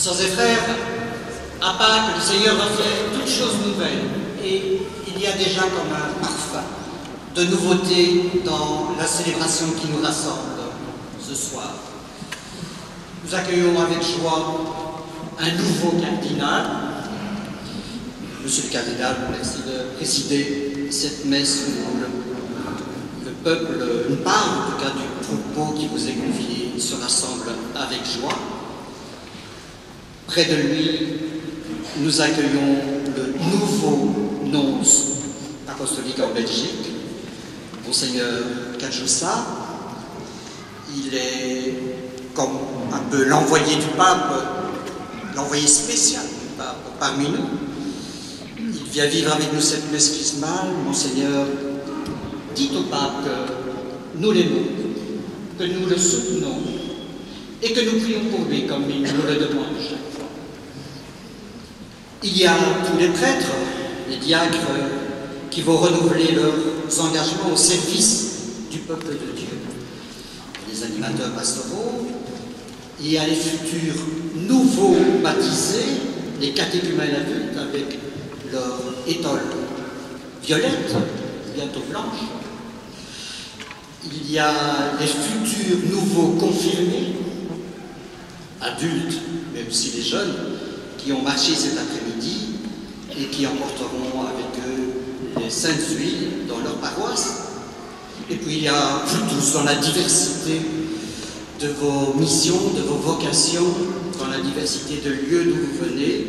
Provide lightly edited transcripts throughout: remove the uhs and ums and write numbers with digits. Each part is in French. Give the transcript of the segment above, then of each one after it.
Sœurs et frères, à Pâques, le Seigneur a fait toutes choses nouvelles et il y a déjà comme un parfum de nouveauté dans la célébration qui nous rassemble ce soir. Nous accueillons avec joie un nouveau cardinal. Monsieur le cardinal, merci de présider cette messe où le peuple, une part en tout cas du troupeau qui vous est confié, se rassemble avec joie. Près de lui, nous accueillons le nouveau nonce apostolique en Belgique, Monseigneur Kadjoussa. Il est comme un peu l'envoyé du pape, l'envoyé spécial du pape parmi nous. Il vient vivre avec nous cette messe chrismale. Monseigneur, dit au pape que nous l'aimons, que nous le soutenons et que nous prions pour lui comme il nous le demande chaque fois. Il y a tous les prêtres, les diacres qui vont renouveler leurs engagements au service du peuple de Dieu. Les animateurs pastoraux, il y a les futurs nouveaux baptisés, les catéchumènes adultes avec leur étole violette, bientôt blanche. Il y a les futurs nouveaux confirmés, adultes, mais aussi les jeunes, qui ont marché cet après-midi et qui emporteront avec eux les saintes huiles dans leur paroisse. Et puis il y a vous tous dans la diversité de vos missions, de vos vocations, dans la diversité de lieux d'où vous venez.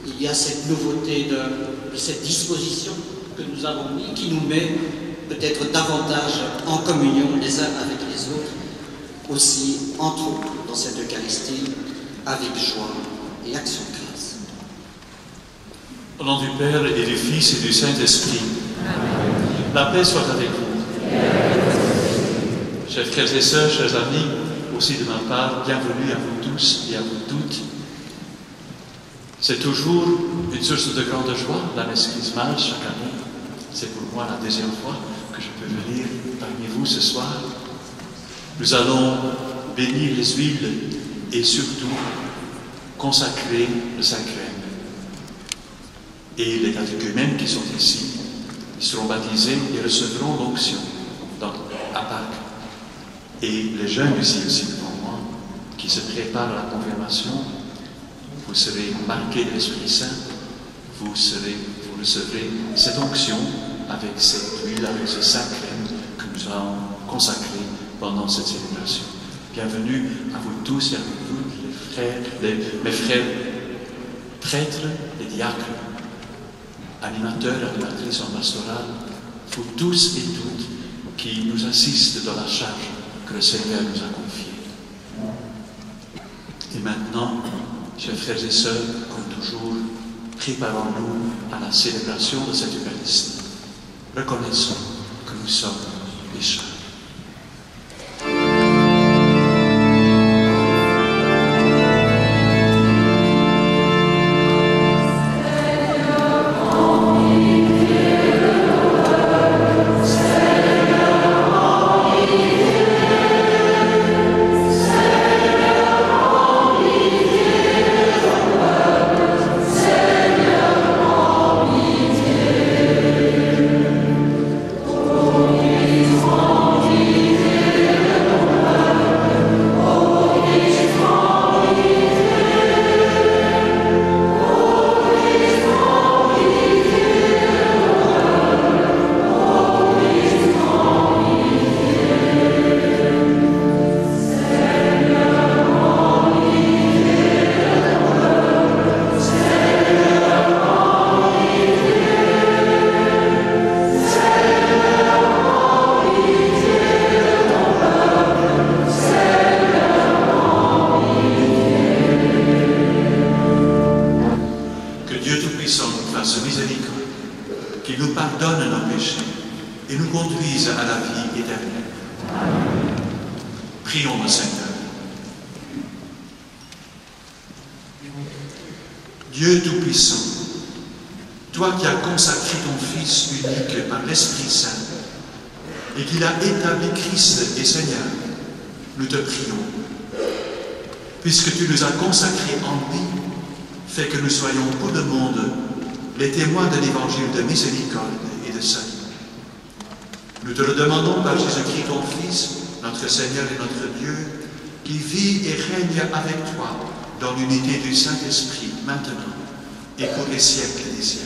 Il y a cette nouveauté de cette disposition que nous avons mis, qui nous met peut-être davantage en communion les uns avec les autres, aussi entre autres dans cette Eucharistie, avec joie et action de grâce. Au nom du Père et du Fils et du Saint-Esprit, la paix soit avec vous. Chers frères et sœurs, chers amis, aussi de ma part, bienvenue à vous tous et à vous toutes. C'est toujours une source de grande joie, la messe chrismale, chaque année. C'est pour moi la deuxième fois que je peux venir parmi vous ce soir. Nous allons bénir les huiles et surtout consacrer le sacrement. Et les catéchumènes qui sont ici, ils seront baptisés et recevront l'onction à Pâques. Et les jeunes ici aussi devant moi, qui se préparent à la confirmation, vous serez marqués de l'Esprit Saint, vous recevrez cette onction avec cette huile, avec ce sacrement que nous allons consacrer pendant cette célébration. Bienvenue à vous tous et à vous toutes, mes frères prêtres, les diacres, animateurs, animatrices en pastoral, vous tous et toutes qui nous assistent dans la charge que le Seigneur nous a confiée. Et maintenant, chers frères et sœurs, comme toujours, préparons-nous à la célébration de cette Eucharistie. Reconnaissons que nous sommes pécheurs. Dieu Tout-Puissant, toi qui as consacré ton Fils unique par l'Esprit Saint et qu'il a établi Christ et Seigneur, nous te prions. puisque tu nous as consacrés en vie, fais que nous soyons pour le monde les témoins de l'évangile de miséricorde et de salut. Nous te le demandons par Jésus-Christ, ton Fils, notre Seigneur et notre Dieu, qui vit et règne avec toi dans l'unité du Saint-Esprit, maintenant et pour les siècles des siècles.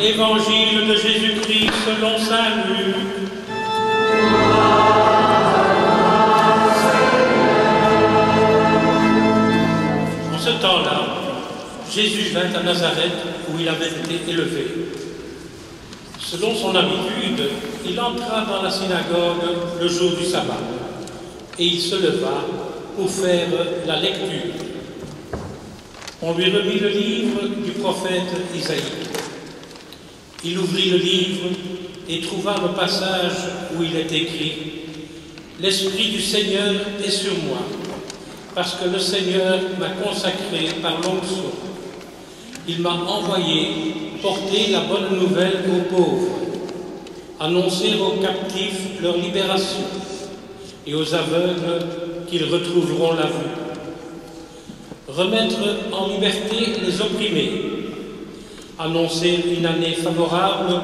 Évangile de Jésus-Christ selon saint Luc. En ce temps-là, Jésus vint à Nazareth où il avait été élevé. Selon son habitude, il entra dans la synagogue le jour du sabbat et il se leva pour faire la lecture. On lui remit le livre du prophète Isaïe. Il ouvrit le livre et trouva le passage où il est écrit « L'Esprit du Seigneur est sur moi, parce que le Seigneur m'a consacré par l'onction. Il m'a envoyé porter la bonne nouvelle aux pauvres, annoncer aux captifs leur libération et aux aveugles qu'ils retrouveront la vue, remettre en liberté les opprimés, annoncer une année favorable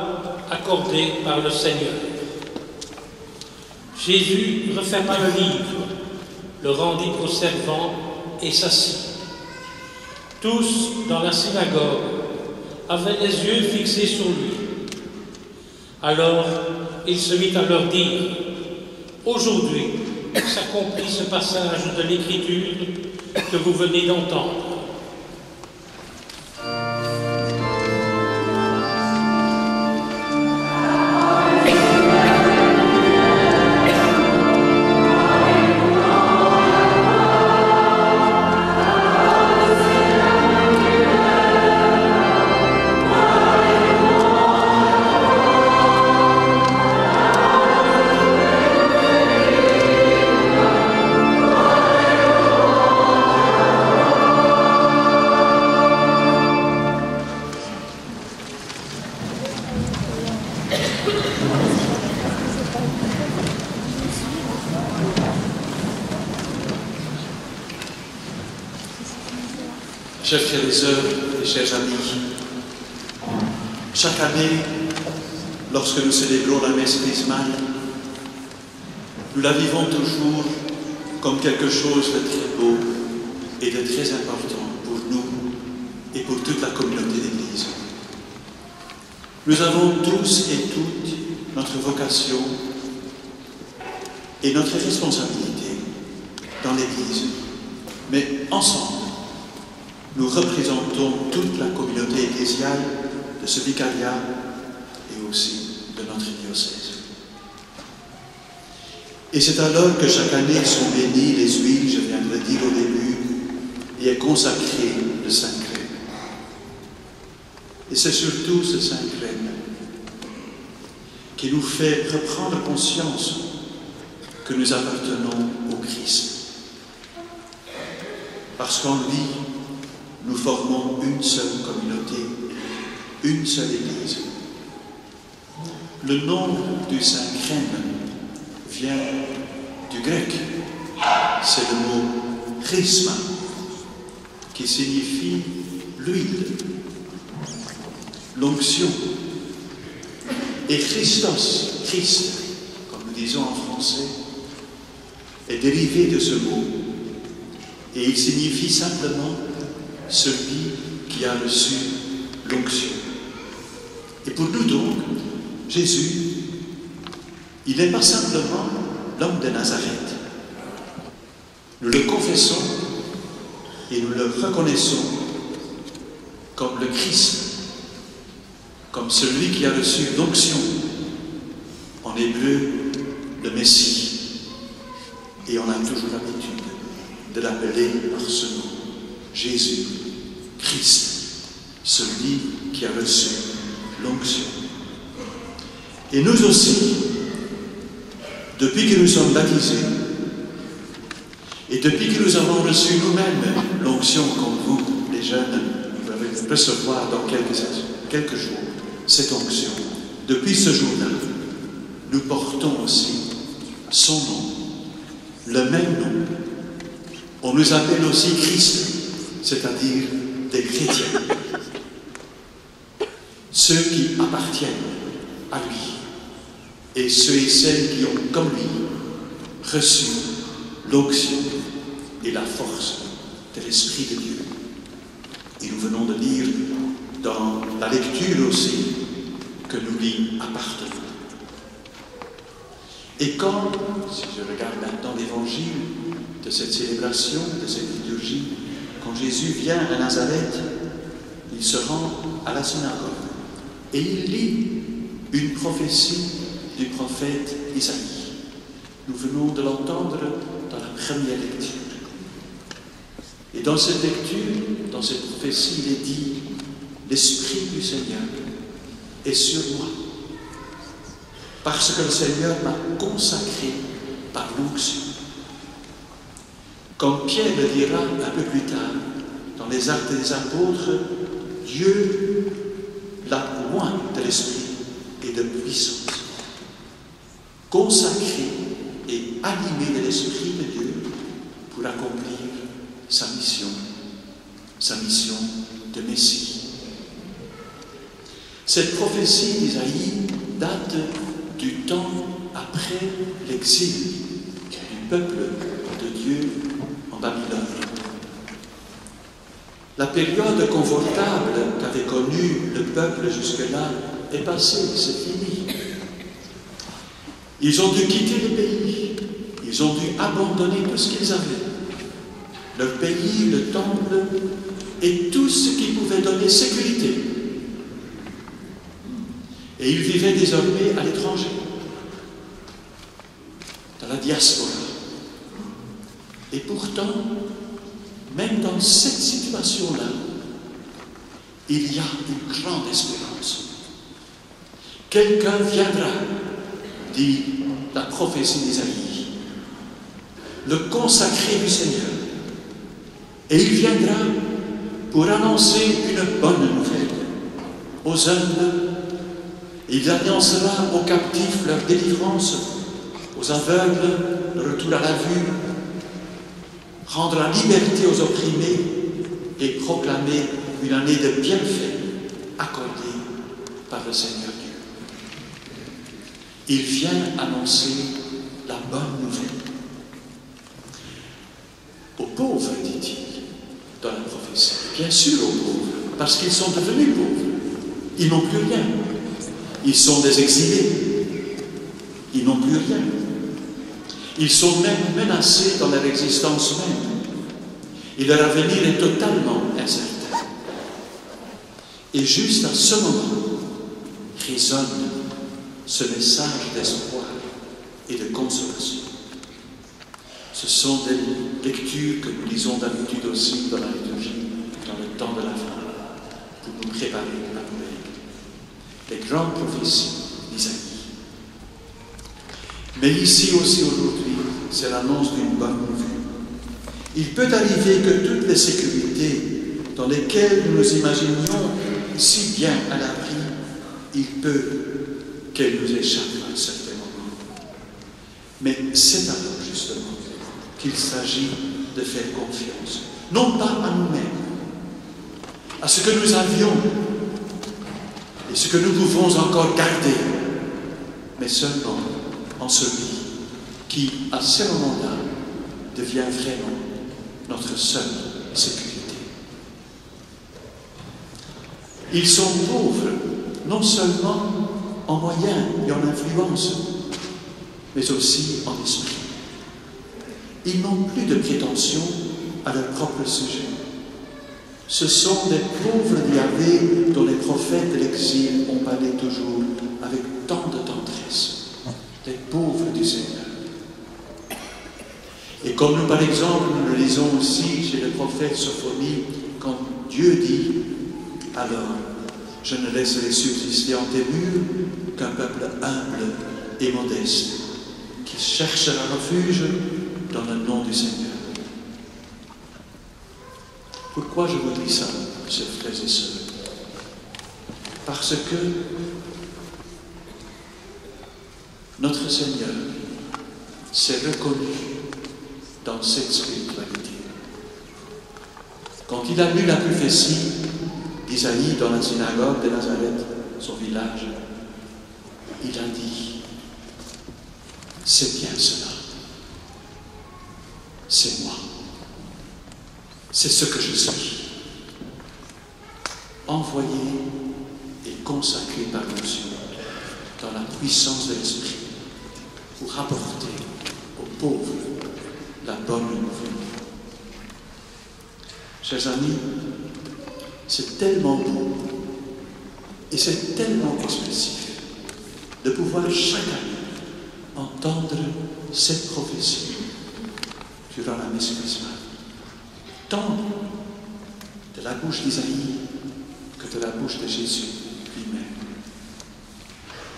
accordée par le Seigneur. » Jésus referma le livre, le rendit aux servants et s'assit. Tous dans la synagogue avaient les yeux fixés sur lui. Alors il se mit à leur dire « Aujourd'hui s'accomplit ce passage de l'Écriture que vous venez d'entendre. » Chers frères et sœurs et chers amis, chaque année, lorsque nous célébrons la messe chrismale, nous la vivons toujours comme quelque chose de très beau et de très important pour nous et pour toute la communauté d'Église. Nous avons tous et toutes notre vocation et notre responsabilité dans l'Église, mais ensemble, nous représentons toute la communauté ecclésiale de ce vicariat et aussi de notre diocèse. Et c'est alors que chaque année sont bénies les huiles, je viens de le dire au début, et est consacré le Saint Crème. Et c'est surtout ce Saint Crème qui nous fait reprendre conscience que nous appartenons au Christ. Parce qu'en lui, nous formons une seule communauté, une seule Église. Le nom du Saint Crème vient du grec. C'est le mot chrisma, qui signifie l'huile, l'onction. Et Christos, Christ, comme nous disons en français, est dérivé de ce mot. Et il signifie simplement celui qui a reçu l'onction. Et pour nous donc, Jésus, il n'est pas simplement l'homme de Nazareth. Nous le confessons et nous le reconnaissons comme le Christ, comme celui qui a reçu l'onction, en hébreu, le Messie. Et on a toujours l'habitude de l'appeler par ce nom, Jésus, Christ, celui qui a reçu l'onction. Et nous aussi, depuis que nous sommes baptisés, et depuis que nous avons reçu nous-mêmes l'onction comme vous, les jeunes, vous allez recevoir dans quelques jours cette onction. Depuis ce jour-là, nous portons aussi son nom, le même nom. On nous appelle aussi Christ, c'est-à-dire des chrétiens. Ceux qui appartiennent à lui et ceux et celles qui ont, comme lui, reçu l'onction et la force de l'Esprit de Dieu. Et nous venons de lire dans la lecture aussi que nous lui appartenons. Et quand, si je regarde maintenant l'évangile de cette célébration, de cette liturgie, quand Jésus vient à Nazareth, il se rend à la synagogue et il lit une prophétie du prophète Isaïe. Nous venons de l'entendre dans la première lecture. Et dans cette lecture, dans cette prophétie, il est dit « L'Esprit du Seigneur est sur moi, parce que le Seigneur m'a consacré par l'onction. » Comme Pierre le dira un peu plus tard, dans les Actes des Apôtres, Dieu l'a oint de l'Esprit et de puissance. Consacré et animé de l'Esprit de Dieu pour accomplir sa mission de Messie. Cette prophétie d'Isaïe date du temps après l'exil du peuple de Dieu en Babylone. La période confortable qu'avait connue le peuple jusque-là est passée, c'est fini. Ils ont dû quitter le pays, ils ont dû abandonner tout ce qu'ils avaient. Leur pays, le temple et tout ce qui pouvait donner sécurité. Et ils vivaient désormais à l'étranger, dans la diaspora. Et pourtant, même dans cette situation-là, il y a une grande espérance. Quelqu'un viendra, dit la prophétie d'Isaïe, le consacré du Seigneur. Et il viendra pour annoncer une bonne nouvelle aux humbles. Il annoncera aux captifs leur délivrance, aux aveugles le retour à la vue, rendre la liberté aux opprimés et proclamer une année de bienfaits accordée par le Seigneur Dieu. Il vient annoncer la bonne nouvelle. Aux pauvres, dit-il dans la prophétie. Bien sûr aux pauvres, parce qu'ils sont devenus pauvres. Ils n'ont plus rien. Ils sont des exilés. Ils n'ont plus rien. Ils sont même menacés dans leur existence même. Et leur avenir est totalement incertain. Et juste à ce moment, résonne ce message d'espoir et de consolation. Ce sont des lectures que nous lisons d'habitude aussi dans la liturgie, dans le temps de la fin, pour nous préparer à Noël. Les grandes prophéties d'Isaïe. Mais ici aussi aujourd'hui, c'est l'annonce d'une bonne nouvelle. Il peut arriver que toutes les sécurités dans lesquelles nous nous imaginions si bien à l'abri, il peut qu'elles nous échappent à un certain moment. Mais c'est alors justement qu'il s'agit de faire confiance, non pas à nous-mêmes, à ce que nous avions et ce que nous pouvons encore garder, mais seulement en celui qui, à ce moment-là, devient vraiment notre seule sécurité. Ils sont pauvres, non seulement en moyens et en influence, mais aussi en esprit. Ils n'ont plus de prétention à leur propre sujet. Ce sont des pauvres d'Yahvé dont les prophètes de l'exil ont parlé toujours avec tant de tendresse. Des pauvres du Seigneur. Et comme nous, par exemple, nous le lisons aussi chez le prophète Sophonie, quand Dieu dit « Alors, je ne laisserai subsister en tes murs qu'un peuple humble et modeste, qui cherchera refuge dans le nom du Seigneur. » Pourquoi je vous dis ça, chers frères et sœurs? Parce que notre Seigneur s'est reconnu dans cette spiritualité. Quand il a lu la prophétie d'Isaïe dans la synagogue de Nazareth, son village, il a dit « C'est bien cela. C'est moi. C'est ce que je suis. Envoyé et consacré par l'onction dans la puissance de l'Esprit pour rapporter aux pauvres la bonne nouvelle. » Chers amis, c'est tellement beau et c'est tellement expressif de pouvoir chaque année entendre cette prophétie durant la messe chrismale, tant de la bouche d'Isaïe que de la bouche de Jésus lui-même.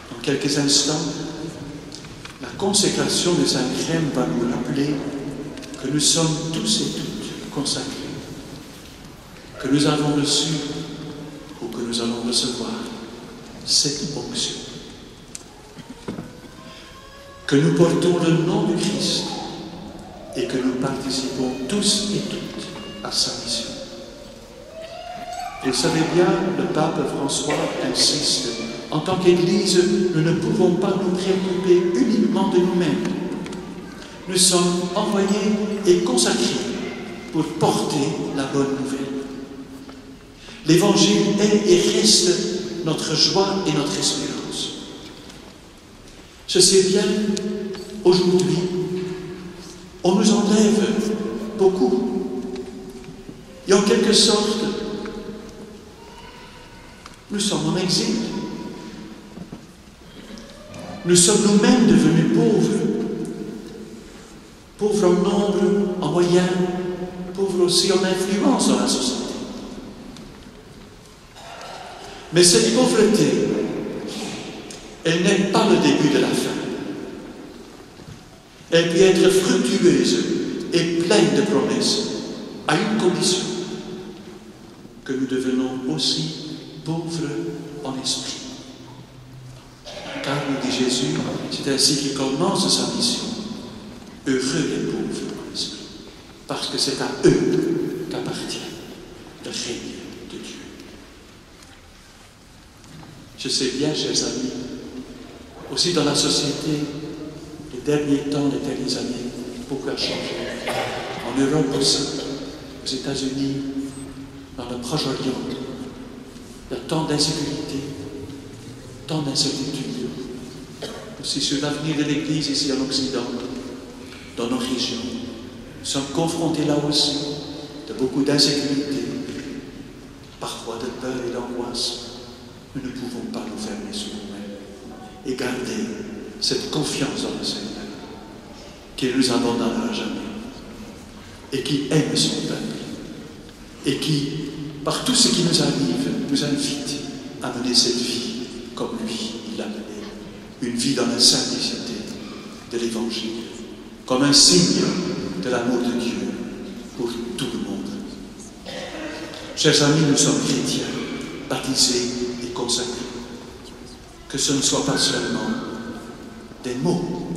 Dans quelques instants, la consécration de Saint Chrème va nous rappeler que nous sommes tous et toutes consacrés, que nous avons reçu ou que nous allons recevoir cette onction, que nous portons le nom du Christ et que nous participons tous et toutes à sa mission. Vous le savez bien, le pape François insiste, en tant qu'Église, nous ne pouvons pas nous préoccuper uniquement de nous-mêmes. Nous sommes envoyés et consacrés pour porter la bonne nouvelle. L'Évangile est et reste notre joie et notre espérance. Je sais bien, aujourd'hui, on nous enlève beaucoup. Et en quelque sorte, nous sommes en exil. Nous sommes nous-mêmes devenus pauvres. Pauvres en nombre, en moyens, pauvres aussi en influence dans la société. Mais cette pauvreté, elle n'est pas le début de la fin. Elle peut être fructueuse et pleine de promesses, à une condition, que nous devenons aussi pauvres en esprit. Car, nous dit Jésus, c'est ainsi qu'il commence sa mission. Heureux les pauvres en esprit, parce que c'est à eux qu'appartient le règne de Dieu. Je sais bien, chers amis, aussi dans la société, les derniers temps, les dernières années, beaucoup a changé. En Europe aussi, aux États-Unis, dans le Proche-Orient, il y a tant d'insécurité, tant d'incertitudes, aussi sur l'avenir de l'Église ici en Occident, dans nos régions. Nous sommes confrontés là aussi de beaucoup d'insécurité, parfois de peur et d'angoisse. Nous ne pouvons pas nous fermer sur nous-mêmes et garder cette confiance dans le Seigneur qui ne nous abandonnera jamais. et qui aime son peuple et qui, par tout ce qui nous arrive, nous invite à mener cette vie comme lui, il l'a menée. Une vie dans la simplicité de l'Évangile, comme un signe de l'amour de Dieu pour tout le monde. Chers amis, nous sommes chrétiens, baptisés et consacrés. Que ce ne soit pas seulement des mots.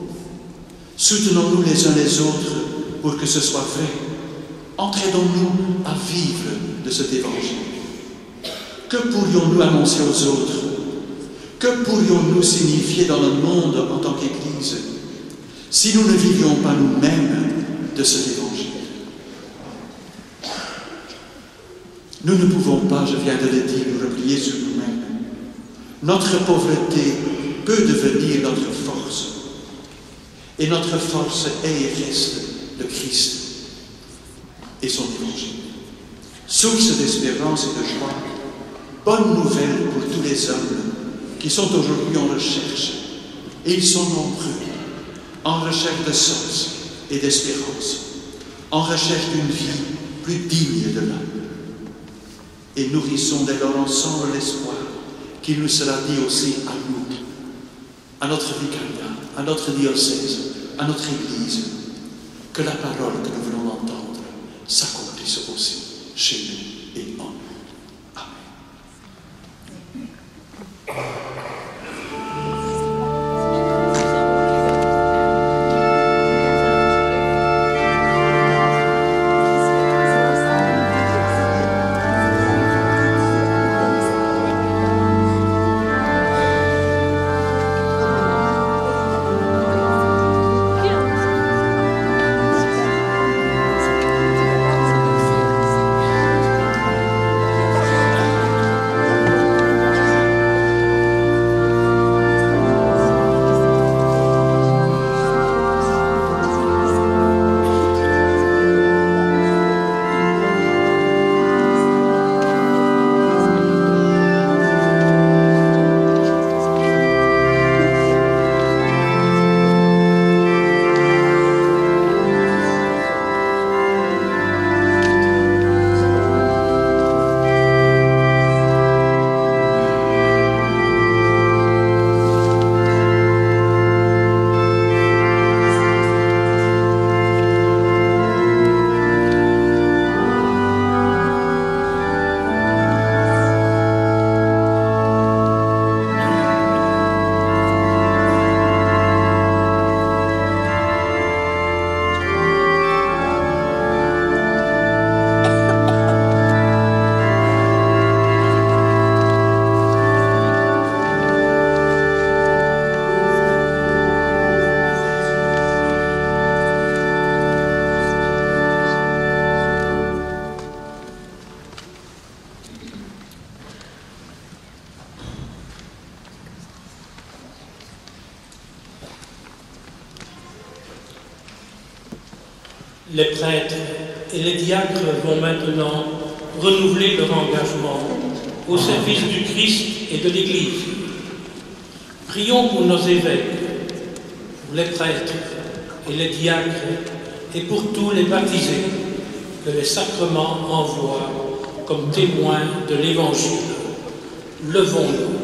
Soutenons-nous les uns les autres pour que ce soit vrai. Entraînons-nous à vivre de cet évangile. Que pourrions-nous annoncer aux autres? Que pourrions-nous signifier dans le monde en tant qu'Église si nous ne vivions pas nous-mêmes de cet évangile? Nous ne pouvons pas, je viens de le dire, nous replier sur nous-mêmes. Notre pauvreté peut devenir notre force. Et notre force est et reste le Christ et son évangile. Source d'espérance et de joie, bonne nouvelle pour tous les hommes qui sont aujourd'hui en recherche, et ils sont nombreux, en recherche de sens et d'espérance, en recherche d'une vie plus digne de l'homme. Et nourrissons dès lors ensemble l'espoir qu'il nous sera dit aussi à nous, à notre vicariat, à notre diocèse, à notre Église, que la parole que nous venons d'entendre s'accomplisse aussi chez nous et en nous. Les prêtres et les diacres vont maintenant renouveler leur engagement au service du Christ et de l'Église. Prions pour nos évêques, pour les prêtres et les diacres et pour tous les baptisés que les sacrements envoient comme témoins de l'Évangile. Levons-nous.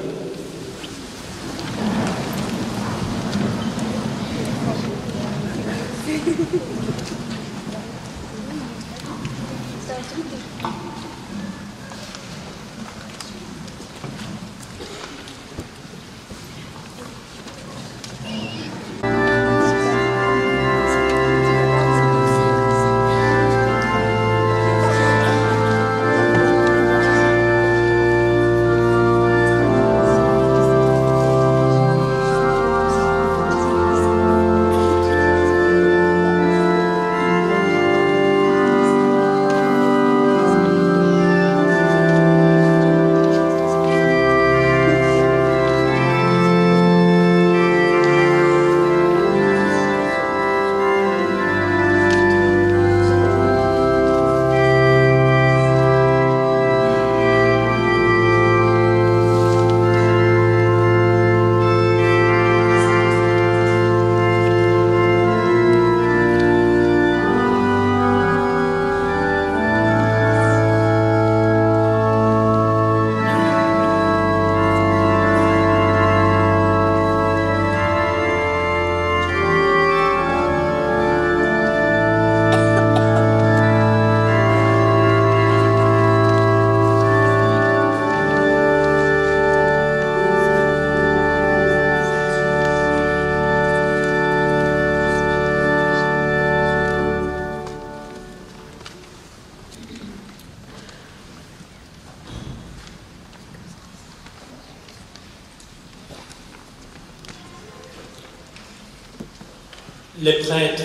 Les prêtres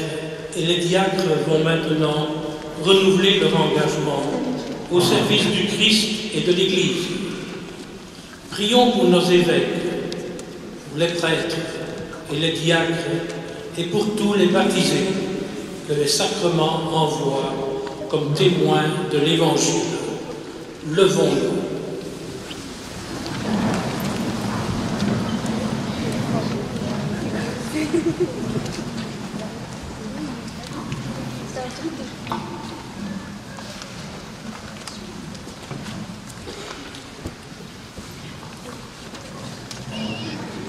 et les diacres vont maintenant renouveler leur engagement au service du Christ et de l'Église. Prions pour nos évêques, pour les prêtres et les diacres et pour tous les baptisés que les sacrements envoient comme témoins de l'Évangile. Levons-nous.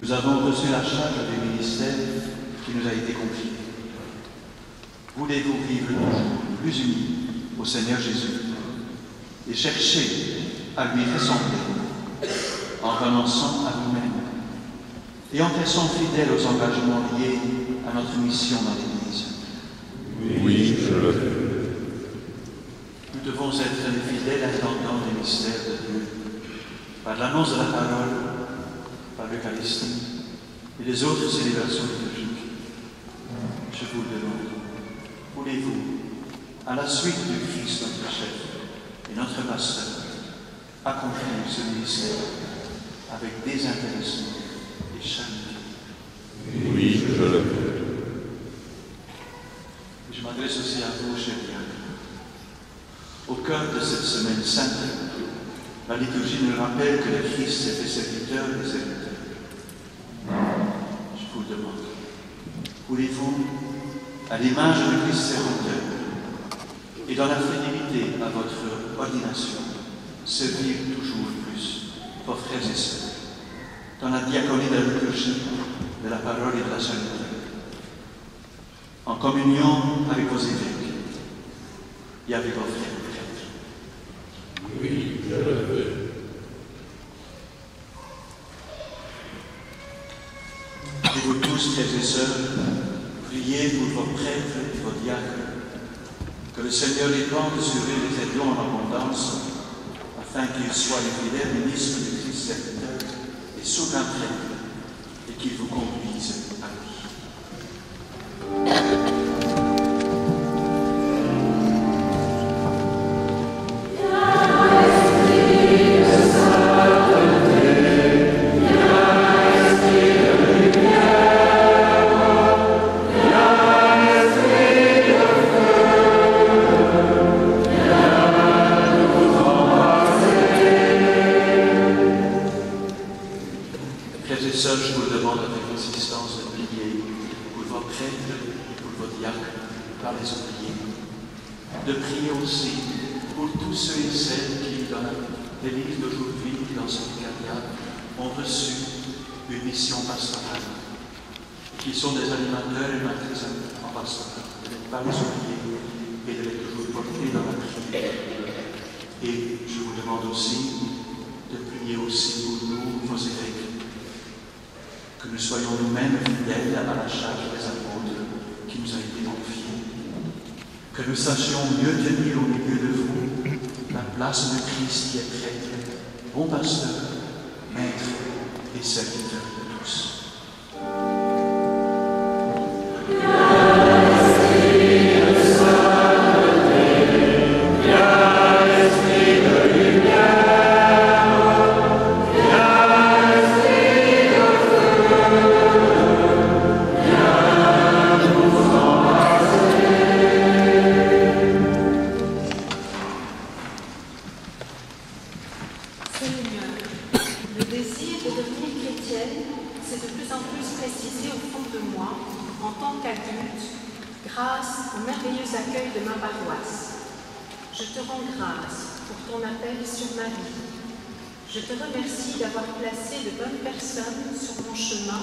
Nous avons reçu la charge du ministère qui nous a été confié. Voulez-vous vivre toujours plus unis au Seigneur Jésus et chercher à lui ressembler en renonçant à nous-mêmes et en restant fidèles aux engagements liés à notre mission dans l'Église? Oui, je le veux. Nous devons être les fidèles intendants des mystères de Dieu par l'annonce de la parole, par l'Eucharistie et les autres célébrations liturgiques. Je vous le demande, voulez-vous, à la suite du Christ notre chef et notre pasteur, accomplir ce ministère avec désintéressement et charité? Oui, je le veux. Je m'adresse aussi à vous, chers diacres. Au cœur de cette semaine sainte, la liturgie nous rappelle que le Christ s'est fait serviteur des serviteurs. Je vous le demande, voulez-vous, à l'image du Christ serviteur, et dans la fidélité à votre ordination, servir toujours plus vos frères et sœurs, dans la diaconie de la liturgie, de la parole et de la charité, en communion avec vos évêques et avec vos frères prêtres? Oui, je le veux. Et vous tous, frères et sœurs, priez pour vos prêtres et vos diacres, que le Seigneur répande sur eux les aides en abondance, afin qu'ils soient les fidèles ministres du Christ serviteur et souverain prêtre, et qu'ils vous conduisent à lui. Je vous demande avec insistance de prier pour vos prêtres et pour vos diacres par les oubliés. De prier aussi pour tous ceux et celles qui, dans l'Église d'aujourd'hui, dans ce vicariat, ont reçu une mission pastorale, qui sont des animateurs et animatrices en pastoral, de ne pas les oublier et de les toujours porter dans la prière. Et je vous demande aussi de prier aussi pour nous, vos évêques, que nous soyons nous-mêmes fidèles à la charge des apôtres qui nous a été confiée, que nous sachions mieux tenir au milieu de vous la place de Christ qui est prêtre, bon pasteur, maître et serviteur de tous. Je te remercie d'avoir placé de bonnes personnes sur mon chemin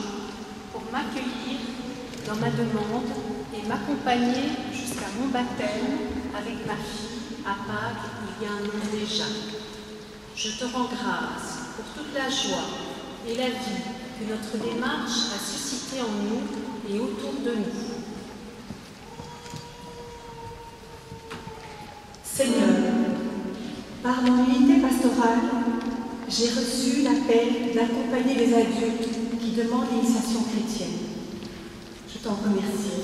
pour m'accueillir dans ma demande et m'accompagner jusqu'à mon baptême avec ma fille à Pâques il y a un an déjà. Je te rends grâce pour toute la joie et la vie que notre démarche a suscité en nous et autour de nous. Seigneur, par mon unité pastorale, j'ai reçu l'appel d'accompagner les adultes qui demandent l'initiation chrétienne. Je t'en remercie.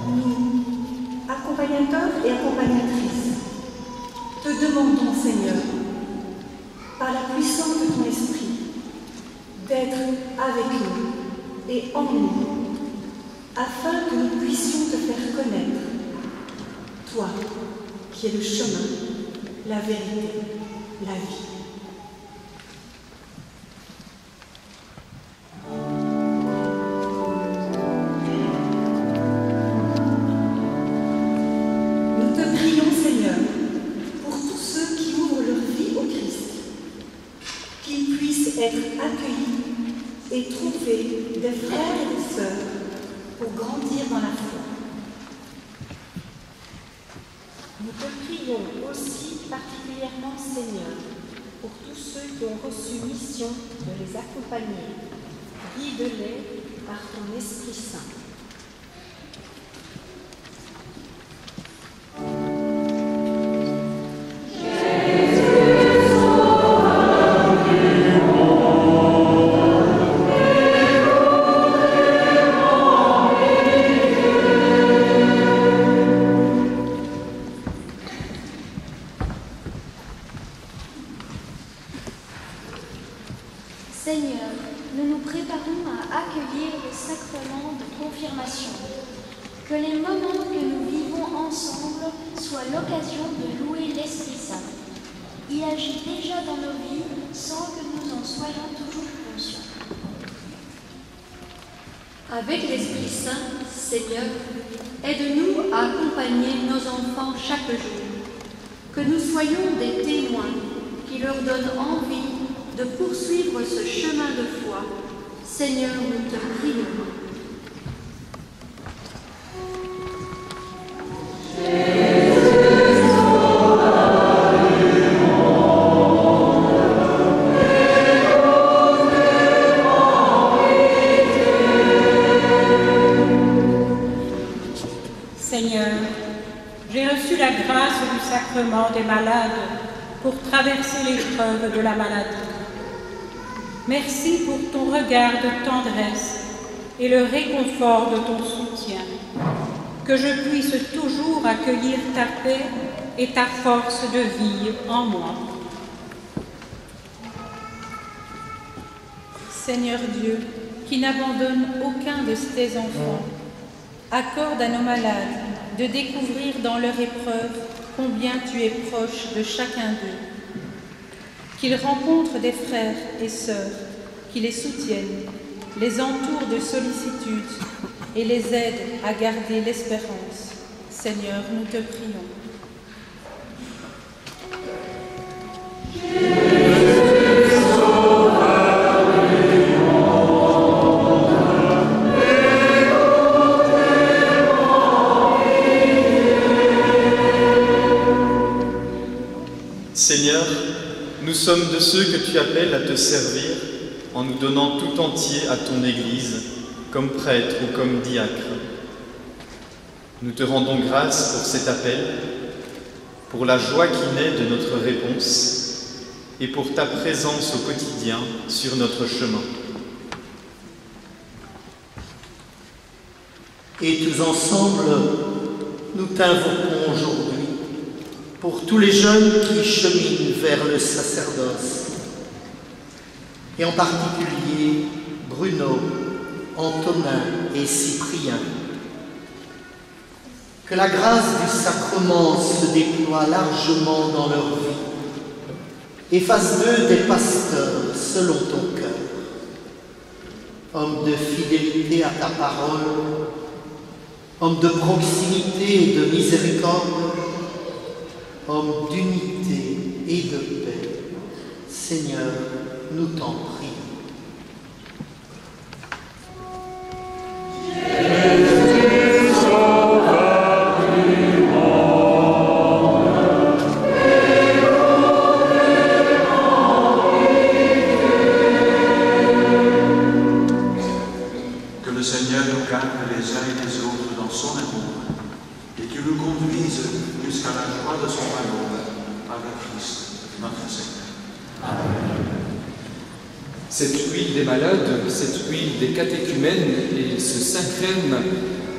Nous, accompagnateurs et accompagnatrices, te demandons, Seigneur, par la puissance de ton esprit, d'être avec nous et en nous, afin que nous puissions te faire connaître, toi qui es le chemin, la vérité, la vie. Nous te prions, Seigneur, pour tous ceux qui ouvrent leur vie au Christ, qu'ils puissent être accueillis et trouver des frères et des sœurs pour grandir dans la foi. Nous te prions aussi particulièrement, Seigneur, pour tous ceux qui ont reçu mission de les accompagner. Guide-les par ton Esprit Saint. Seigneur, nous nous préparons à accueillir le sacrement de confirmation. Que les moments que nous vivons ensemble soient l'occasion de louer l'Esprit Saint. Il agit déjà dans nos vies sans que nous en soyons toujours conscients. Avec l'Esprit Saint, Seigneur, aide-nous à accompagner nos enfants chaque jour. Que nous soyons des témoins qui leur donnent envie de poursuivre ce chemin de foi. Seigneur, nous te prions. Seigneur, j'ai reçu la grâce du sacrement des malades pour traverser l'épreuve de la maladie. Merci pour ton regard de tendresse et le réconfort de ton soutien. Que je puisse toujours accueillir ta paix et ta force de vie en moi. Seigneur Dieu, qui n'abandonne aucun de tes enfants, accorde à nos malades de découvrir dans leur épreuve combien tu es proche de chacun d'eux. Qu'ils rencontrent des frères et sœurs qui les soutiennent, les entourent de sollicitude et les aident à garder l'espérance. Seigneur, nous te prions. Seigneur, nous sommes de ceux que tu appelles à te servir en nous donnant tout entier à ton Église, comme prêtre ou comme diacre. Nous te rendons grâce pour cet appel, pour la joie qui naît de notre réponse et pour ta présence au quotidien sur notre chemin. Et tous ensemble, nous t'invoquons aujourd'hui pour tous les jeunes qui cheminent vers le sacerdoce, et en particulier Bruno, Antonin et Cyprien. Que la grâce du sacrement se déploie largement dans leur vie et fasse d'eux des pasteurs selon ton cœur. Hommes de fidélité à ta parole, hommes de proximité et de miséricorde, homme d'unité et de paix, Seigneur, nous t'en prions. Que le Seigneur nous garde les uns et les autres dans son amour et qu'il nous conduise jusqu'à la joie de son royaume, par le Christ, notre Seigneur. Amen. Cette huile des malades, cette huile des catéchumènes et ce Saint-Crème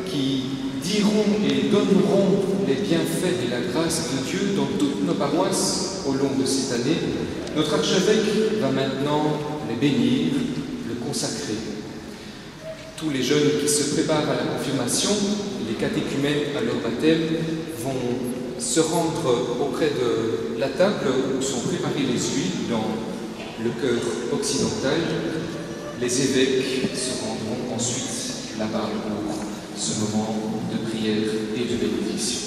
qui diront et donneront les bienfaits et la grâce de Dieu dans toutes nos paroisses au long de cette année, notre archevêque va maintenant les bénir, le consacrer. Tous les jeunes qui se préparent à la confirmation, les catéchumènes à leur baptême, vont se rendre auprès de la table où sont préparées les huiles dans le chœur occidental. Les évêques se rendront ensuite là-bas pour ce moment de prière et de bénédiction.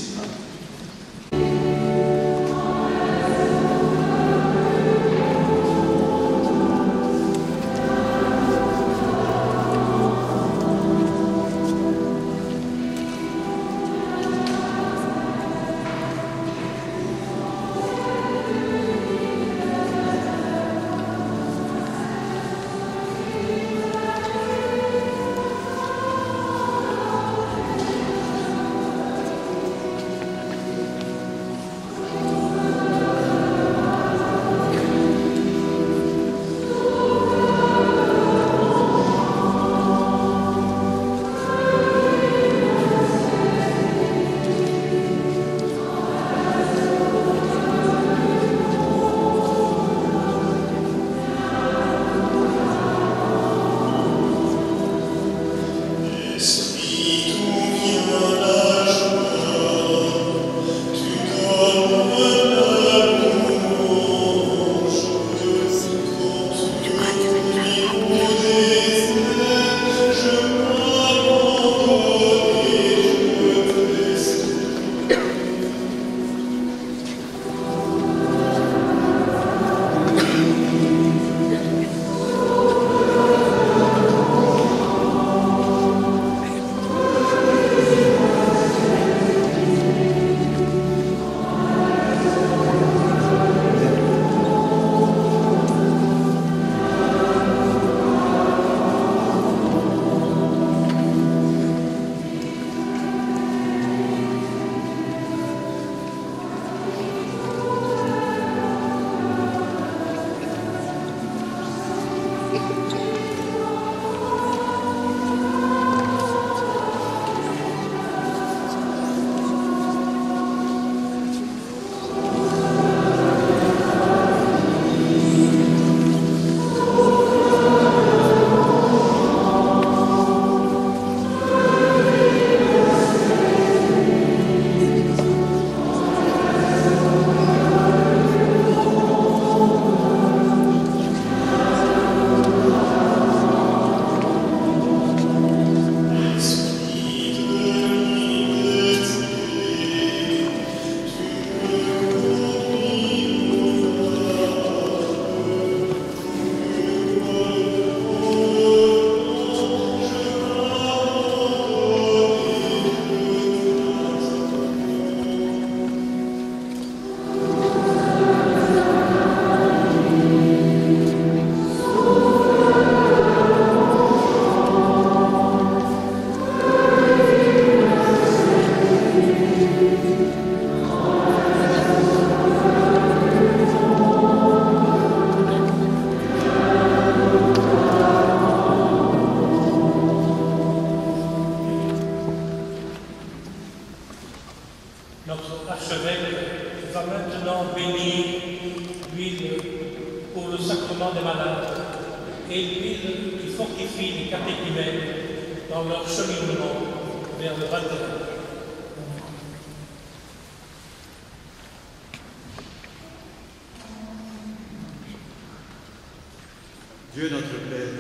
Dieu notre Père,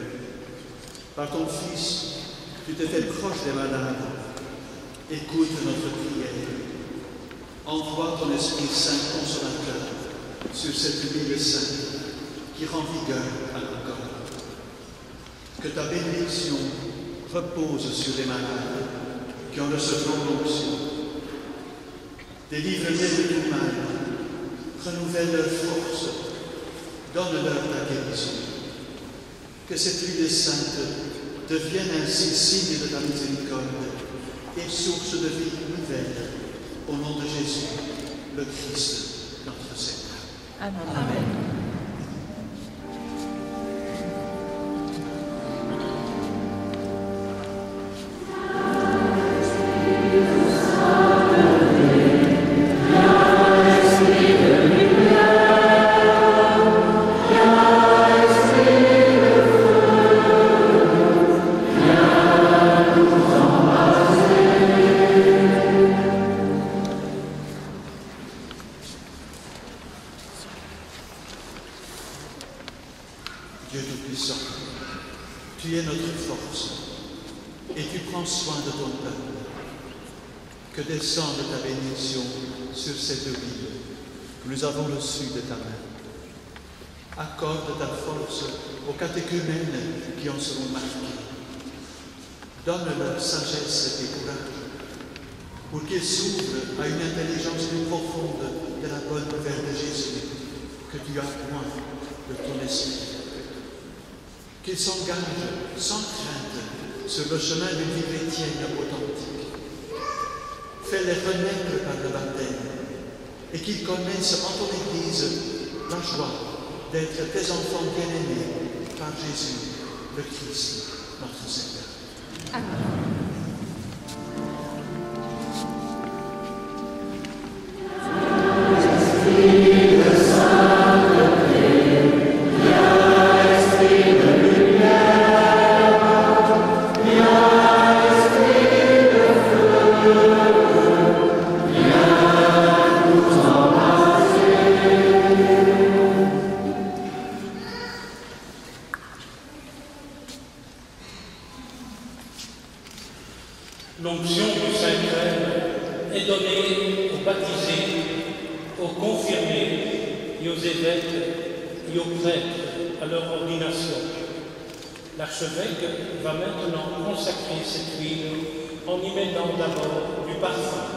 par ton Fils, tu te fais proche des malades. Écoute notre prière. Envoie ton Esprit Saint consolateur sur cette huile sainte qui rend vigueur à nos corps. Que ta bénédiction repose sur les malades qui ont recevront l'onction. Délivre-les de tout mal, renouvelle leur force, donne-leur ta guérison. Que cette huile sainte devienne ainsi signe de ta miséricorde et source de vie nouvelle, au nom de Jésus, le Christ, notre Seigneur. Amen. Amen. prends soin de ton peuple. Que descende ta bénédiction sur cette ville que nous avons reçue de ta main. Accorde ta force aux catéchumènes qui en seront marqués. Donne-leur sagesse et courage pour qu'ils s'ouvrent à une intelligence plus profonde de la bonne nouvelle de Jésus que tu as point de ton esprit. Qu'ils s'engagent sans crainte sur le chemin d'une vie chrétienne authentique. Fais-les renaître par le baptême et qu'ils connaissent en ton Église la joie d'être tes enfants bien-aimés par Jésus, le Christ, notre Seigneur. Amen. L'onction du Saint-Crème est donnée aux baptisés, aux confirmés et aux évêques et aux prêtres à leur ordination. L'archevêque va maintenant consacrer cette huile en y mettant d'abord du parfum.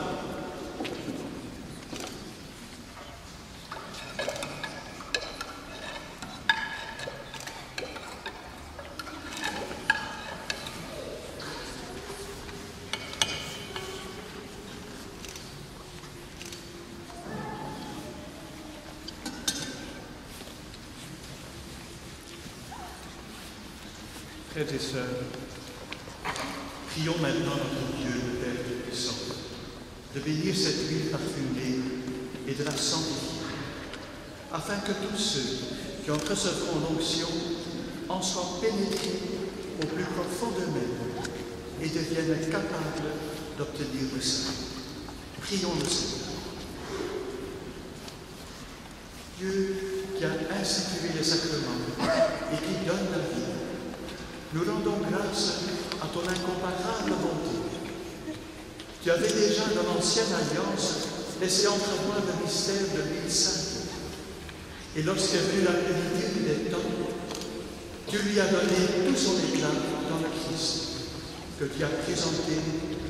Frères et sœurs, prions maintenant notre Dieu, le Père Tout-Puissant, de bénir cette huile parfumée et de la sanctifier, afin que tous ceux qui en recevront l'onction en soient pénétrés au plus profond d'eux-mêmes et deviennent capables d'obtenir le salut. Prions le Seigneur. Dieu qui a institué les sacrements et qui donne la vie, nous rendons grâce à ton incomparable bonté. Tu avais déjà dans l'ancienne alliance laissé entrevoir le mystère de l'huile sainte. Et lorsqu'est venue la plénitude des temps, tu lui as donné tout son éclat dans le Christ, que tu as présenté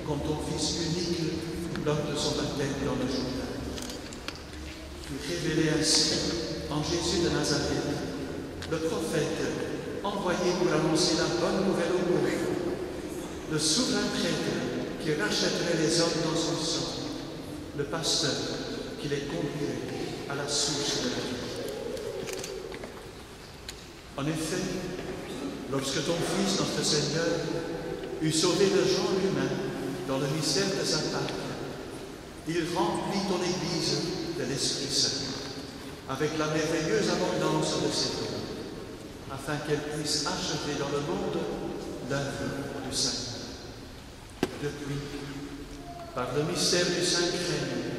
comme ton Fils unique lors de son baptême dans le Jourdain. Tu révélais ainsi en Jésus de Nazareth, le prophète envoyé pour annoncer la bonne nouvelle au monde, le souverain prêtre qui rachèterait les hommes dans son sang, le pasteur qui les conduirait à la source de la vie. En effet, lorsque ton Fils, notre Seigneur, eut sauvé le genre humain dans le mystère de sa Pâque, il remplit ton Église de l'Esprit Saint, avec la merveilleuse abondance de ses dons, afin qu'elle puisse achever dans le monde l'œuvre du Seigneur. Depuis, par le mystère du Saint-Crème,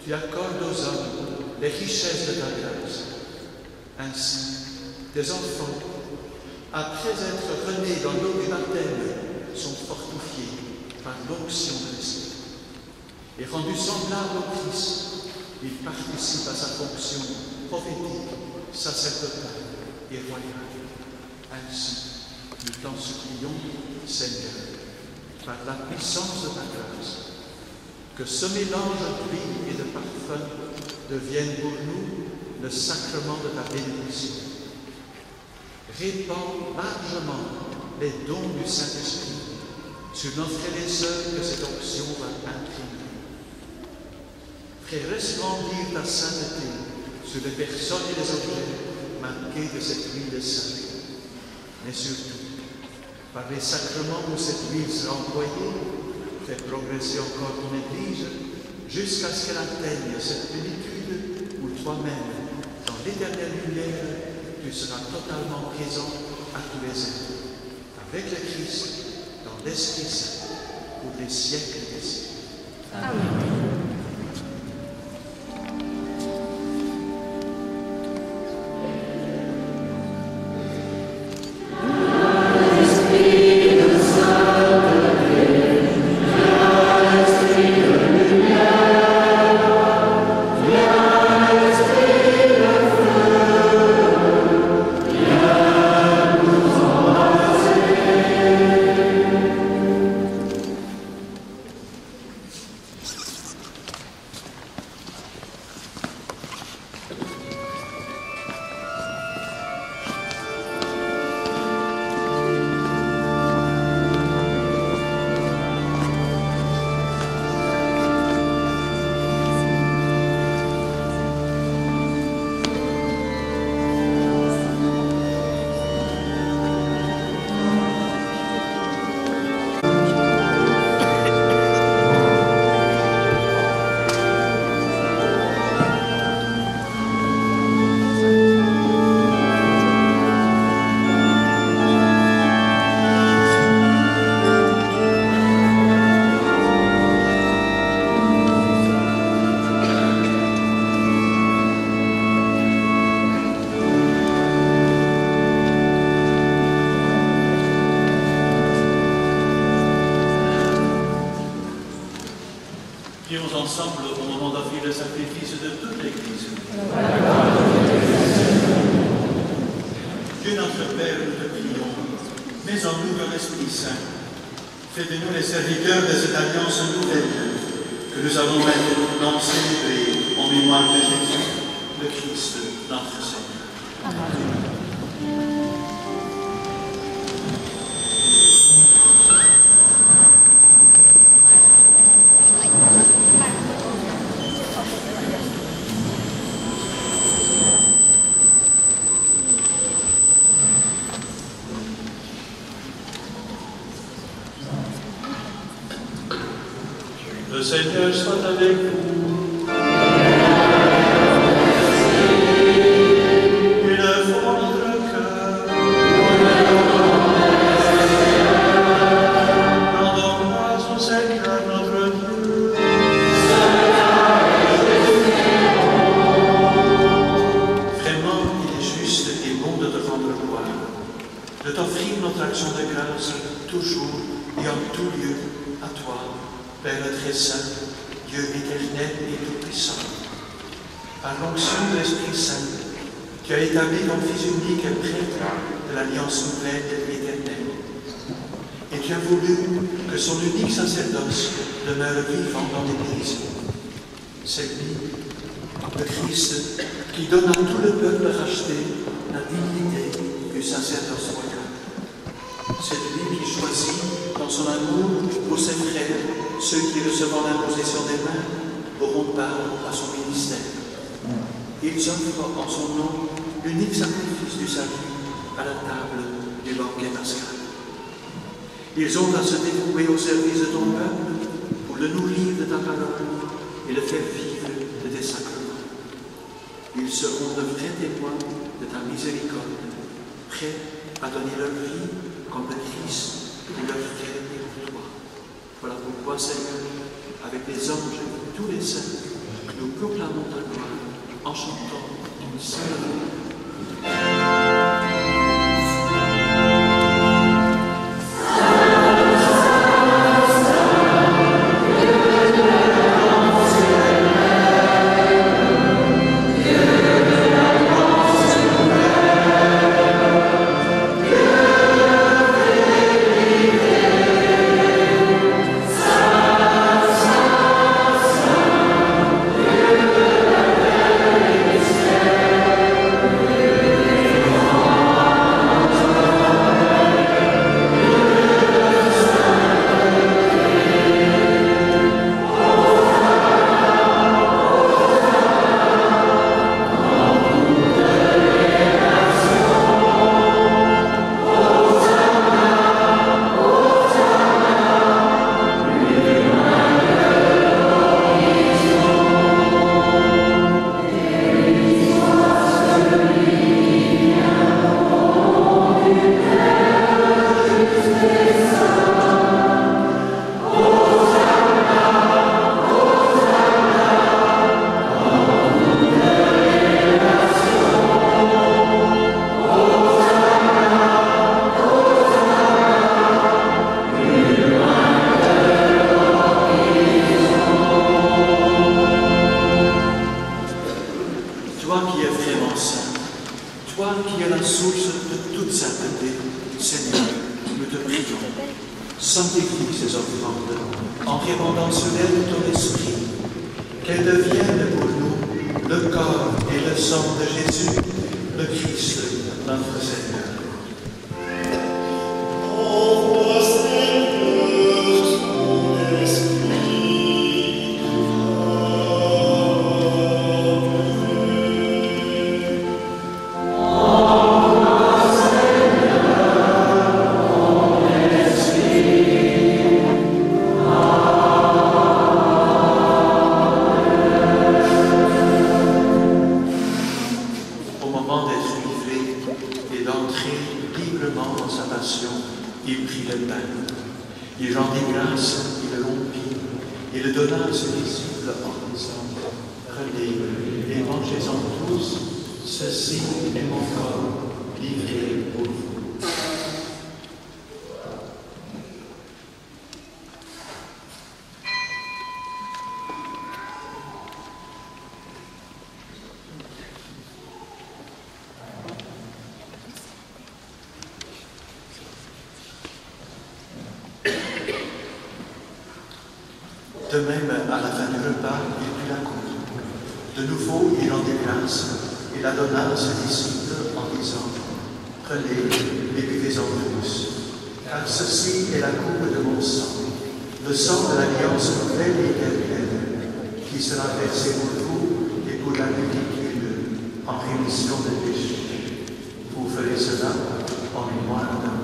tu accordes aux hommes les richesses de ta grâce. Ainsi, tes enfants, après être renés dans l'eau du baptême, sont fortifiés par l'onction de l'Esprit. Et rendus semblables au Christ, ils participent à sa fonction prophétique, sacerdotale et royale. Ainsi, nous t'en supplions, Seigneur, par la puissance de ta grâce, que ce mélange d'huile et de parfum devienne pour nous le sacrement de ta bénédiction. Répands largement les dons du Saint-Esprit sur nos frères et sœurs que cette onction va imprimer. Fais resplendir ta sainteté sur les personnes et les objets marqués de cette huile sainte. Mais surtout, par les sacrements où cette huile sera employée, fais progresser encore ton Église jusqu'à ce qu'elle atteigne cette plénitude où toi-même, dans l'éternelle lumière, tu seras totalement présent à tous les êtres, avec le Christ, dans l'Esprit Saint, pour les siècles des siècles. Amen. Esprit Saint, au moment d'offrir le sacrifice de toute l'Église. Dieu notre Père, nous te prions, mets en nous ton Esprit Saint. Fais de nous les serviteurs de cette alliance nouvelle que nous avons maintenant célébrée en mémoire de Jésus, le Christ, notre Seigneur. Amen. Le Seigneur soit avec vous. Élevons notre cœur. Rendons grâce au Seigneur notre Dieu. Vraiment, il est juste et bon de te rendre gloire, de t'offrir notre action de grâce toujours et en tout lieu à toi, Père très saint, Dieu éternel et tout-puissant. Par l'onction de l'Esprit Saint, tu as établi ton Fils unique et prêtre de l'Alliance nouvelle et éternelle. Et tu as voulu que son unique sacerdoce demeure vivant dans l'Église. C'est lui, le Christ, qui donne à tout le peuple racheté la dignité du sacerdoce royal. C'est lui qui choisit, dans son amour pour ses frères, ceux qui, recevant l'imposition des mains, auront part à son ministère. Ils offrent en son nom l'unique sacrifice du salut à la table du banquet pascal. Ils ont à se dévouer au service de ton peuple pour le nourrir de ta parole et le faire vivre de tes sacrements. Ils seront de vrais témoins de ta miséricorde, prêts à donner leur vie comme le Christ pour leur frère et pour toi. Voilà pourquoi, Seigneur, avec les anges et tous les saints, nous proclamons ta gloire en chantant ton saint. Sanctifie ces offrandes en répandant sur elles ton esprit, qu'elles deviennent pour nous le corps et le sang de Jésus, le Christ, notre Seigneur. De même, à la fin du repas, il prit la coupe. De nouveau, il rendit grâce et la donna à ses disciples en disant, « Prenez et buvez-en tous, car ceci est la coupe de mon sang, le sang de l'alliance nouvelle et éternelle, qui sera versé pour vous et pour la multitude en rémission des péchés. Vous ferez cela en mémoire de moi. »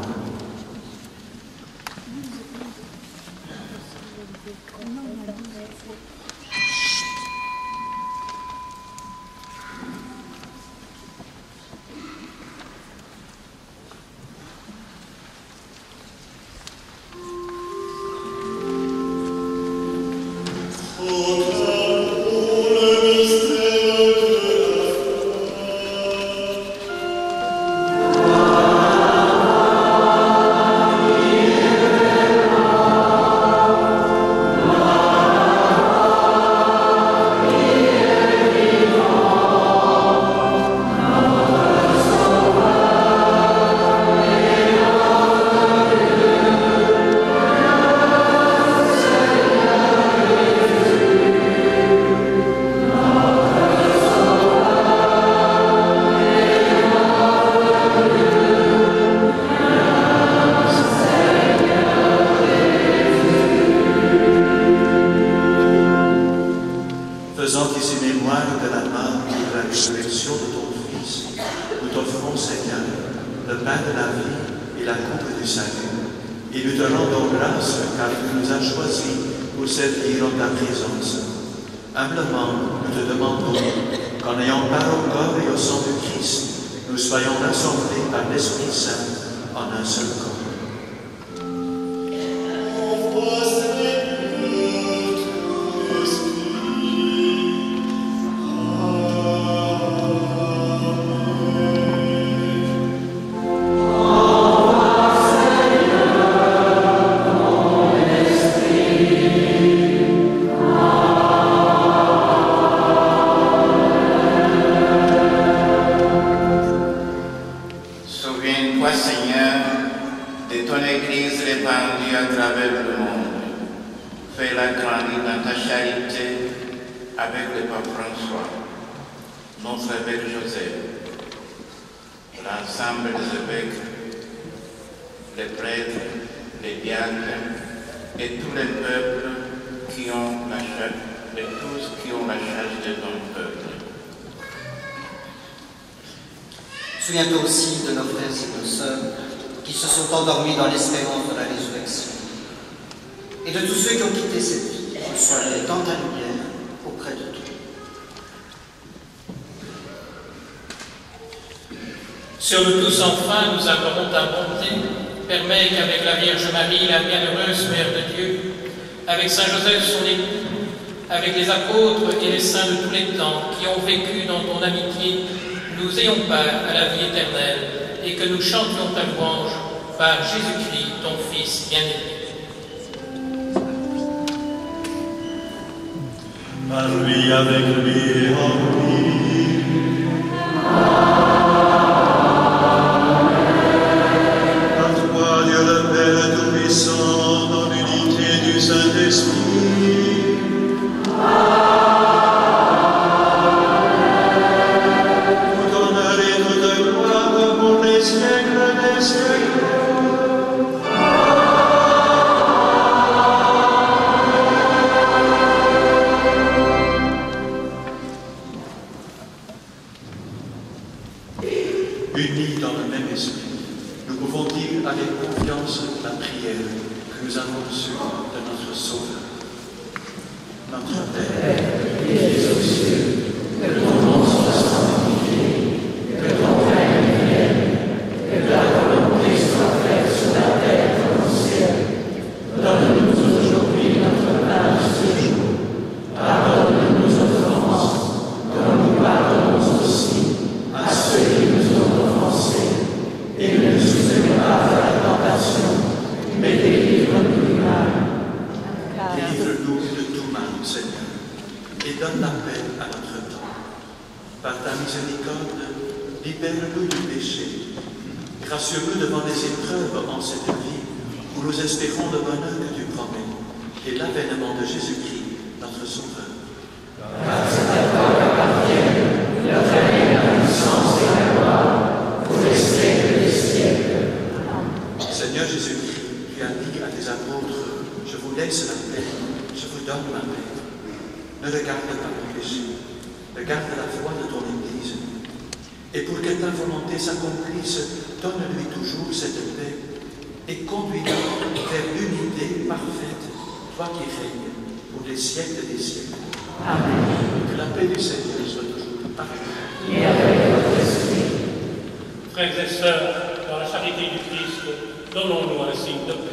Faisant ici mémoire de la mort et de la résurrection de ton Fils, nous t'offrons, Seigneur, le pain de la vie et la coupe du salut. Et nous te rendons grâce car tu nous as choisis pour servir en ta présence. Humblement, nous te demandons qu'en ayant part au corps et au sang du Christ, nous soyons rassemblés par l'Esprit Saint en un seul corps. Souviens-toi, Seigneur, de ton Église répandue à travers le monde. Fais-la grandir dans ta charité avec le pape François, notre évêque Joseph, l'ensemble des évêques, les prêtres, les diacres et tous les peuples qui ont la charge, et tous qui ont la charge de ton peuple. Souviens-toi aussi de nos frères et nos sœurs qui se sont endormis dans l'espérance de la résurrection. Et de tous ceux qui ont quitté cette vie, sois dans ta lumière auprès de toi. Sur nous tous, enfin, nous accordons ta bonté. Permets qu'avec la Vierge Marie, la bienheureuse Mère de Dieu, avec Saint Joseph, son époux, avec les apôtres et les saints de tous les temps qui ont vécu dans ton amitié, nous ayons part à la vie éternelle et que nous chantions ta louange par Jésus-Christ, ton Fils bien-aimé. Par lui, avec lui et en lui. À toi, Dieu le Père Tout-Puissant, dans l'unité du Saint-Esprit. Unis dans le même esprit, nous pouvons dire avec confiance la prière que nous avons reçue de notre Sauveur. Notre Père, qui es aux cieux, que ton nom soit sanctifié, que ton règne vienne, que ta volonté soit faite sur la terre comme au ciel. Donne-nous aujourd'hui notre pain de ce jour. Pardonne nos offenses, comme nous pardonnons aussi à ceux qui nous ont offensés. Et ne nous soumets pas à la tentation, mais délivre-nous du mal. Délivre-nous de tout mal, Seigneur, et donne la paix à notre temps. Par ta miséricorde, libère-nous du péché. Gracieux-nous devant les épreuves en cette vie, où nous espérons le bonheur que tu promets, et l'avènement de Jésus-Christ, notre Sauveur. Grâce à toi qu'appartiennent le règne, la puissance et la gloire pour les siècles des siècles. Seigneur Jésus-Christ, tu as dit à tes apôtres, je vous laisse la paix, je vous donne ma paix. Ne regarde pas ton péché, regarde la foi de ton Église. Et pour que ta volonté s'accomplisse, donne-lui toujours cette paix et conduis-la vers l'unité parfaite, toi qui règnes pour les siècles des siècles. Amen. Que la paix du Seigneur soit toujours avec nous. Et avec votre esprit. Frères et sœurs, dans la charité du Christ, donnons-nous un signe de paix.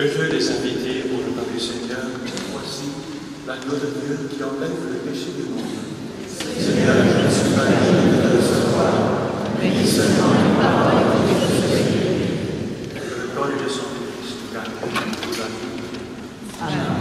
Heureux les invités au repas du Seigneur, voici l'agneau de Dieu qui enlève le péché du monde. Seigneur, je ne suis pas digne de te recevoir, mais dis seulement une parole que je suis. Que le corps et le sang de Christ nous gardent pour la vie. Amen.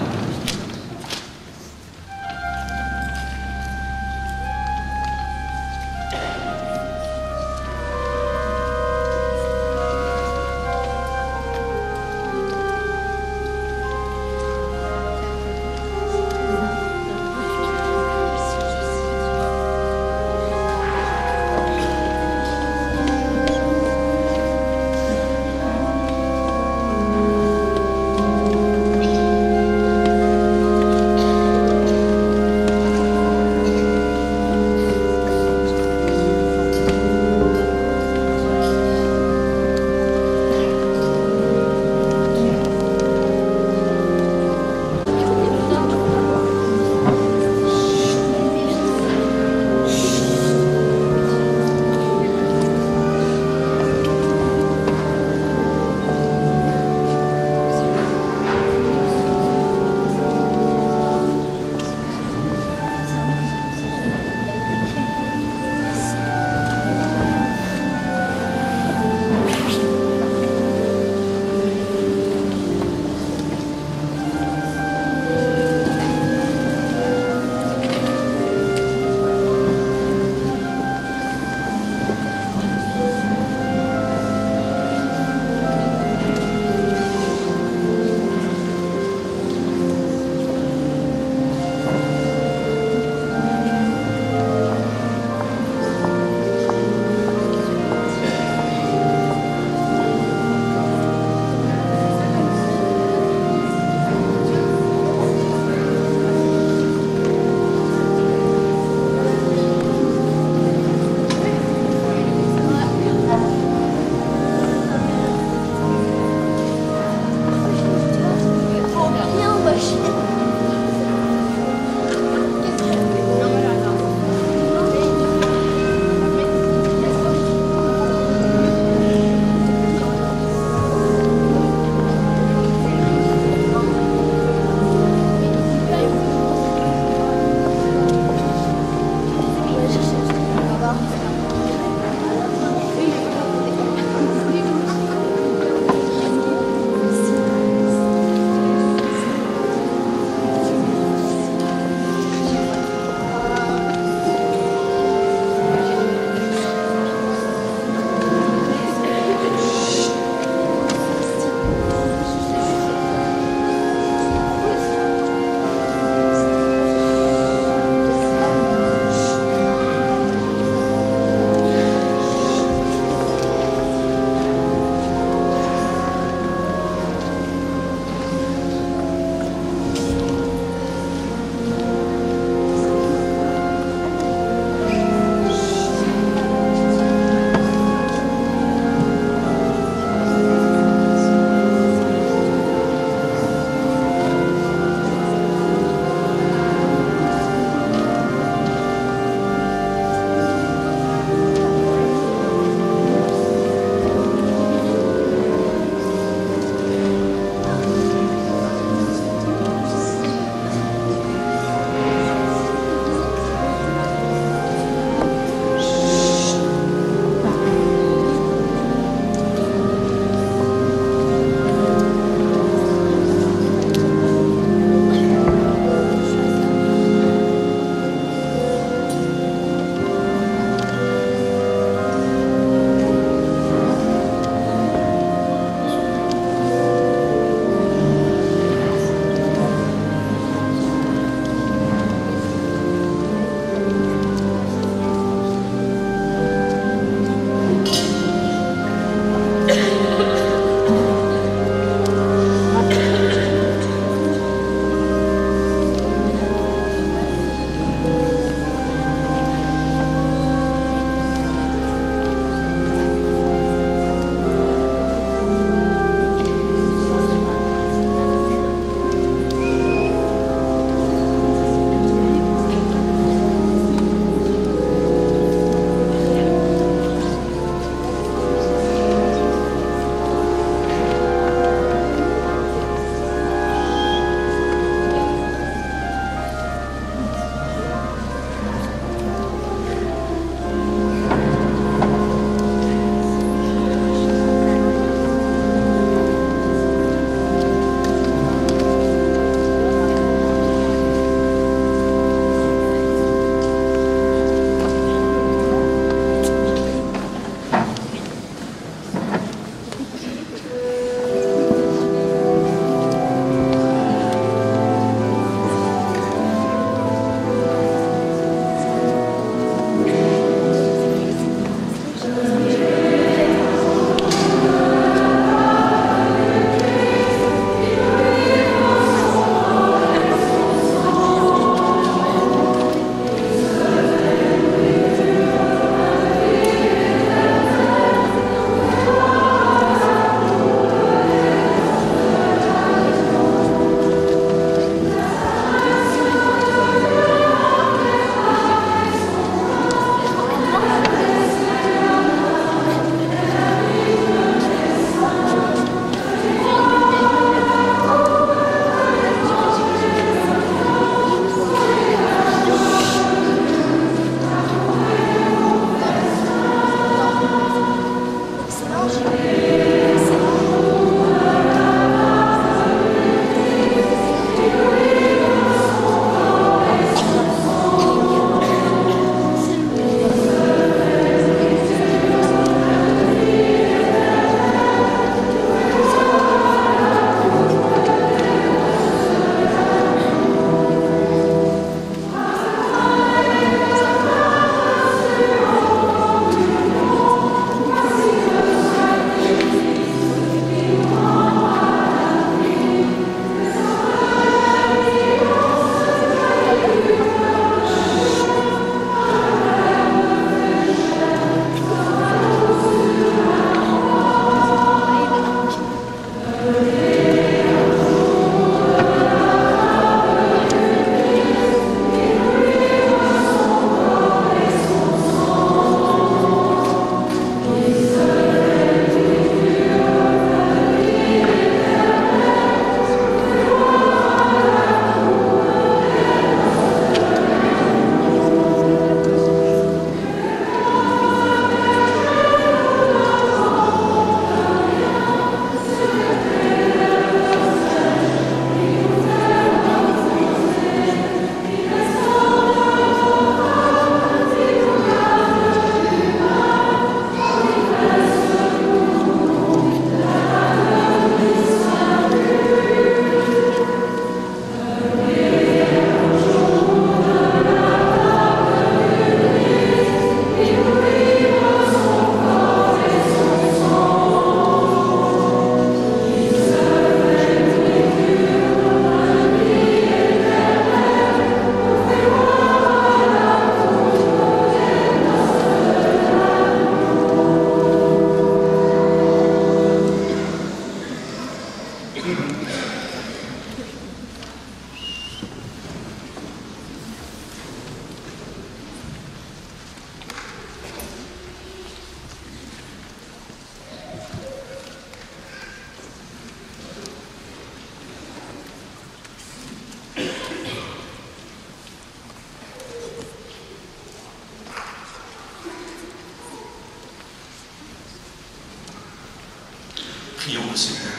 Prions le Seigneur.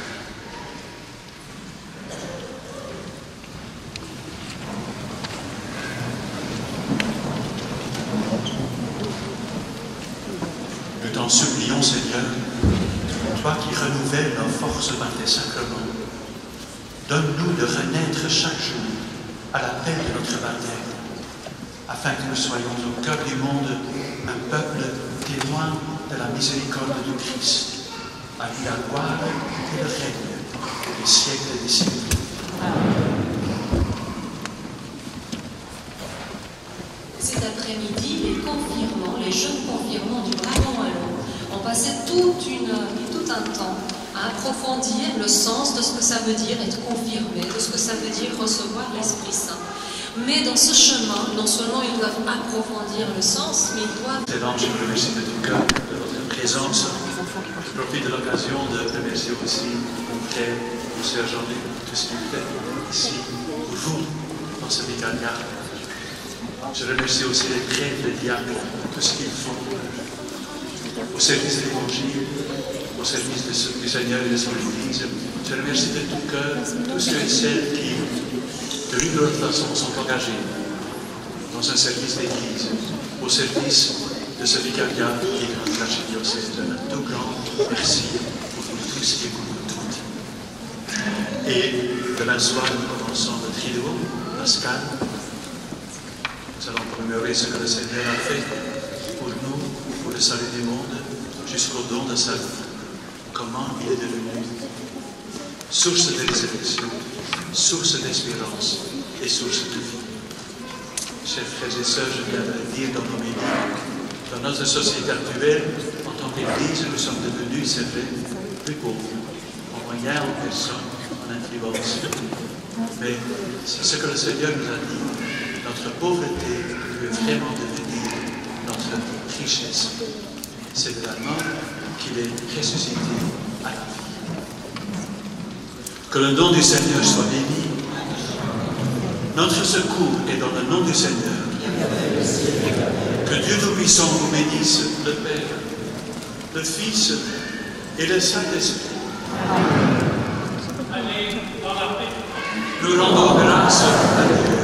Nous t'en supplions, Seigneur, toi qui renouvelles nos forces par tes sacrements, donne-nous de renaître chaque jour à l'appel de notre baptême, afin que nous soyons au cœur du monde un peuple témoin de la miséricorde du Christ, à lui la gloire et le règne des siècles et des siècles. Cet après-midi, les jeunes confirmants du Dragon à l'eau ont passé tout un temps à approfondir le sens de ce que ça veut dire être confirmé, de ce que ça veut dire recevoir l'Esprit Saint. Mais dans ce chemin, non seulement ils doivent approfondir le sens, mais ils doivent... Excellent, je vous remercie de tout cœur de votre présence. Je profite de l'occasion de remercier aussi mon frère, mon sœur Jean-Luc, tout ce qu'il fait ici, pour vous, dans ce vicariat. Je remercie aussi les prêtres, les diacres, tout ce qu'ils font au service de l'Évangile, au service du Seigneur et de son Église. Je remercie de tout cœur tous ceux et celles qui, de l'une ou de l'autre façon, sont engagés dans un service d'Église, au service de ce vicariat qui est notre archidiocèse. Un tout grand merci pour vous tous et pour vous toutes. Et demain soir, nous commençons le Triduo pascal. Nous allons commémorer ce que le Seigneur a fait pour nous, pour le salut du monde, jusqu'au don de sa vie. Comment il est devenu source de résurrection, source d'espérance et source de vie. Chers frères et sœurs, je viens de le dire dans nos milieux. Dans notre société actuelle, en tant qu'Église, nous sommes devenus, c'est vrai, plus pauvres, en moyens, en personnes, en influence. Mais c'est ce que le Seigneur nous a dit. Notre pauvreté peut vraiment devenir notre richesse. C'est de la mort qu'il est ressuscité à la vie. Que le nom du Seigneur soit béni. Notre secours est dans le nom du Seigneur. Que Dieu Tout-Puissant vous bénisse, le Père, le Fils et le Saint-Esprit. Allez dans la paix. Nous rendons grâce à Dieu.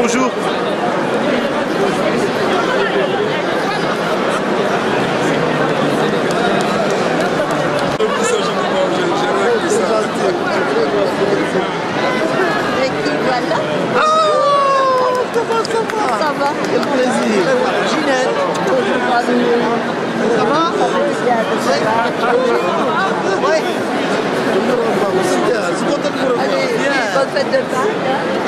Bonjour. Ça va. Quel plaisir. Ginette. Ça va? Oui. C'est content de vous revoir. Allez, bonne fête de Pâques.